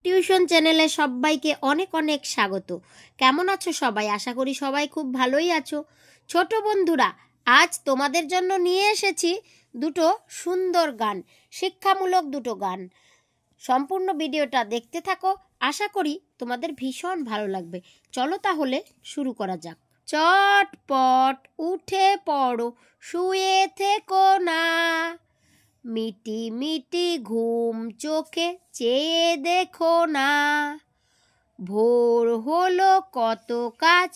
Tuition চ্যানেলে সবাইকে অনেক অনেক স্বাগত। কেমন আছো সবাই? আশা করি সবাই খুব ভালোই আছো। ছোট বন্ধুরা, আজ তোমাদের জন্য নিয়ে এসেছি দুটো সুন্দর গান, শিক্ষামূলক দুটো গান। সম্পূর্ণ ভিডিওটা দেখতে থাকো, আশা করি তোমাদের ভীষণ ভালো লাগবে। চলো তাহলে শুরু করা যাক। চটপট উঠে পড়ো, শুয়ে থেকো না, মিটি মিটি ঘুম চোখে চেয়ে দেখো না। ভোর হলো কত কাজ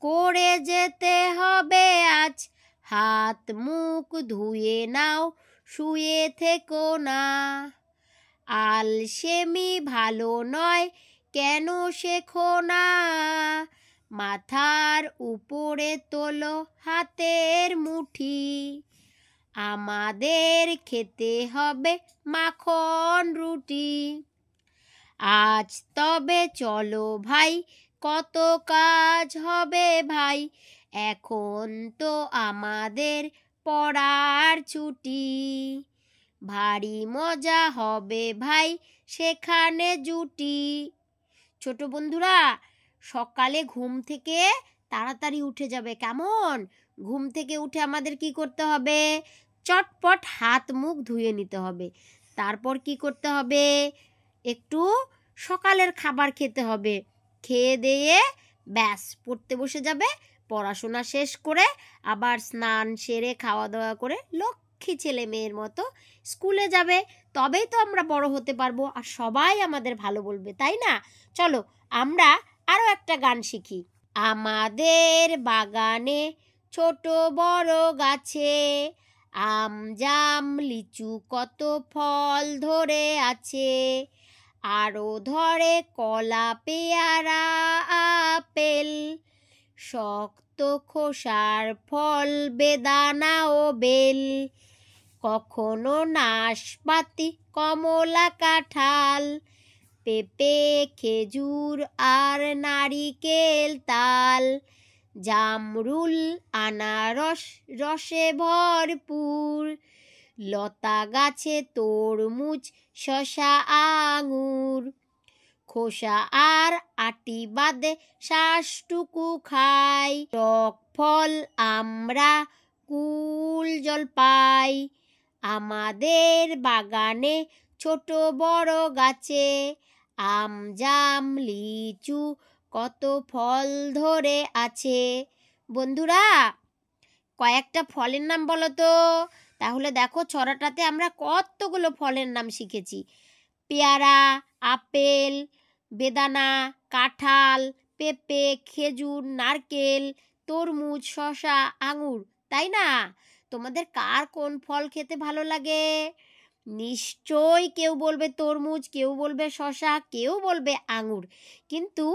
করে যেতে হবে আজ, হাত মুখ ধুয়ে নাও, শুয়ে থেকো না। আলসেমি ভালো নয়, কেন শেখো না, মাথার উপরে তোলো হাতের মুঠি। আমাদের খেতে হবে মাখন রুটি। আজ তবে চলো ভাই, কত কাজ হবে ভাই, এখন তো আমাদের পড়ার ছুটি। ভারী মজা হবে ভাই সেখানে জুটি। ছোট বন্ধুরা, সকালে ঘুম থেকে তাড়াতাড়ি উঠে যাবে, কেমন? ঘুম থেকে উঠে আমাদের কি করতে হবে? চটপট হাত মুখ ধুয়ে নিতে হবে। তারপর কি করতে হবে? একটু সকালের খাবার খেতে হবে। খেয়ে দিয়ে ব্যাস পড়তে বসে যাবে। পড়াশোনা শেষ করে আবার স্নান সেরে খাওয়া দাওয়া করে লক্ষ্মী ছেলে মেয়ের মতো স্কুলে যাবে। তবেই তো আমরা বড় হতে পারবো, আর সবাই আমাদের ভালো বলবে, তাই না? চলো আমরা আরও একটা গান শিখি। আমাদের বাগানে ছোট বড় গাছে আম জাম লিচু কত ফল ধরে আছে, আরও ধরে কলা পেয়ারা আপেল, শক্ত খোসার ফল বেদানা ও বেল, কখনো নাশপাতি কমলা কাঁঠাল, পেঁপে খেজুর আর নারিকেল তাল, জামরুল আনারস রসে ভরপুর, লতা গাছে তরমুজ শসা আঙুর, খোসা আর আটি বাদে শ্বাসটুকু খাই, টক ফল আমরা কুল জলপাই। আমাদের বাগানে ছোট বড় গাছে আম জাম লিচু কত ফল ধরে আছে। বন্ধুরা, কয়েকটা ফলের নাম বলো তো। তাহলে দেখো, ছড়াটাতে আমরা কতগুলো ফলের নাম শিখেছি। পেয়ারা, আপেল, বেদানা, কাঁঠাল, পেঁপে, খেজুর, নারকেল, তরমুজ, শসা, আঙুর, তাই না? তোমাদের কার কোন ফল খেতে ভালো লাগে? নিশ্চয়ই কেউ বলবে তরমুজ, কেউ বলবে শসা, কেউ বলবে আঙুর, কিন্তু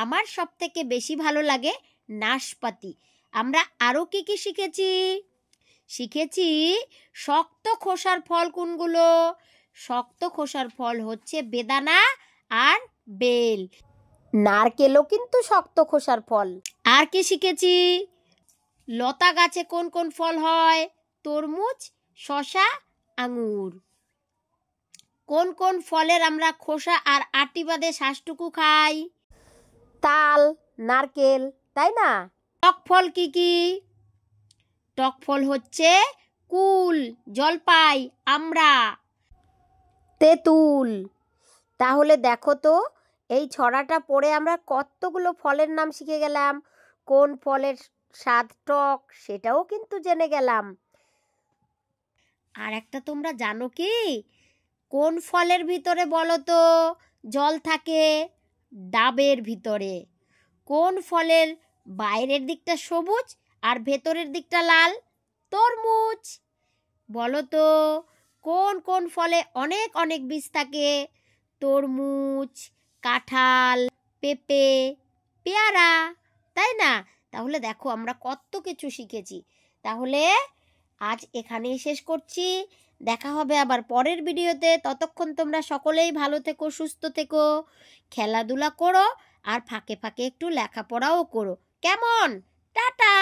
আমার সবথেকে বেশি ভালো লাগে নাশপাতি। আমরা আরও কি কি শিখেছি? শিখেছি শক্ত খোসার ফল কোনগুলো? শক্ত খোসার ফল হচ্ছে বেদানা আর বেল। নারকেলও কিন্তু শক্ত খোসার ফল। আর কি শিখেছি? লতা গাছে কোন কোন ফল হয়? তরমুজ, শসা, আঙুর। কোন কোন ফলের আমরা খোসা আর আটি বাদে শ্বাসটুকু খাই? তাল, নারকেল, তাই না? টক ফল কি কি? টক ফল হচ্ছে কুল, জলপাই, আমড়া, তেঁতুল। তাহলে দেখো তো, এই ছড়াটা পড়ে আমরা কতগুলো ফলের নাম শিখে গেলাম। কোন ফলের স্বাদ টক সেটাও কিন্তু জেনে গেলাম। আর একটা তোমরা জানো কি? কোন ফলের ভিতরে বলো তো জল থাকে? ডাবের ভিতরে। কোন ফলের বাইরের দিকটা সবুজ আর ভেতরের দিকটা লাল? তরমুজ। বলো তো কোন কোন ফলে অনেক অনেক বীজ থাকে? তরমুজ, কাঁঠাল, পেঁপে, পেয়ারা, তাই না? তাহলে দেখো আমরা কত কিছু শিখেছি। তাহলে আজ এখানেই শেষ করছি। দেখা হবে আবার পরের ভিডিওতে। ততক্ষণ তোমরা সকলেই ভালো থেকো, সুস্থ থেকো, খেলাধুলা করো, আর ফাঁকে ফাঁকে একটু লেখাপড়াও করো, কেমন? টাটা।